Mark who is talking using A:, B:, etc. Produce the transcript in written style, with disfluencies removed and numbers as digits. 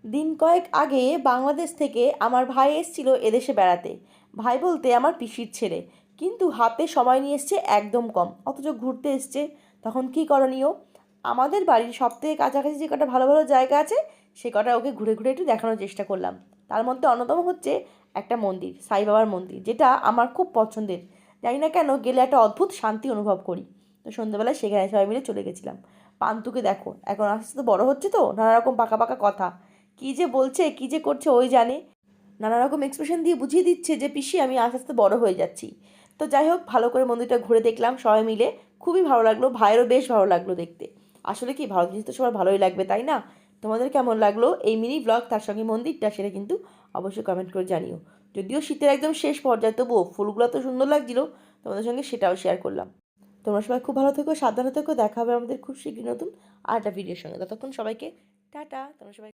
A: দিন কয়েক আগে বাংলাদেশ থেকে আমার ভাই এসেছিল এদেশে বেড়াতে। ভাই বলতে আমার পিসির ছেলে। কিন্তু হাতে সময় নিয়ে এসছে একদম কম, অথচ ঘুরতে এসছে। তখন কি করণীয়? আমাদের বাড়ির সব থেকে কাছাকাছি যে কটা ভালো ভালো জায়গা আছে সে কটা ওকে ঘুরে ঘুরে একটু দেখানোর চেষ্টা করলাম। তার মধ্যে অন্যতম হচ্ছে একটা মন্দির, সাই বাবার মন্দির, যেটা আমার খুব পছন্দের। জানি না কেন গেলে একটা অদ্ভুত শান্তি অনুভব করি। তো সন্ধ্যেবেলায় সেখানে সবাই মিলে চলে গেছিলাম। পান্তুকে দেখো, এখন আস্তে আস্তে বড় হচ্ছে, তো নানা রকম পাকা পাকা কথা কী যে বলছে কী যে করছে ওই জানে। নানা রকম এক্সপ্রেশন দিয়ে বুঝিয়ে দিচ্ছে যে পিসি আমি আস্তে আস্তে বড় হয়ে যাচ্ছি। তো যাই হোক, ভালো করে মন্দিরটা ঘুরে দেখলাম সবাই মিলে। খুবই ভালো লাগলো, ভাইয়েরও বেশ ভালো লাগলো দেখতে। আসলে কি, ভালো জিনিস তো সবার ভালোই লাগবে, তাই না? তোমাদের কেমন লাগলো এই মিনি ব্লগ, তার সঙ্গে মন্দিরটা, সেটা কিন্তু অবশ্যই কমেন্ট করে জানিও। যদিও শীতের একদম শেষ পর্যায়ে, তবুও ফুলগুলো তো সুন্দর লাগছিল, তোমাদের সঙ্গে সেটাও শেয়ার করলাম। তোমরা সবাই খুব ভালো থেকো, সাবধানে থেকো, দেখা হবে আমাদের খুব শীঘ্রই নতুন আর একটা ভিডিওর সঙ্গে। ততক্ষণ সবাইকে টাটা। তোমরা সবাই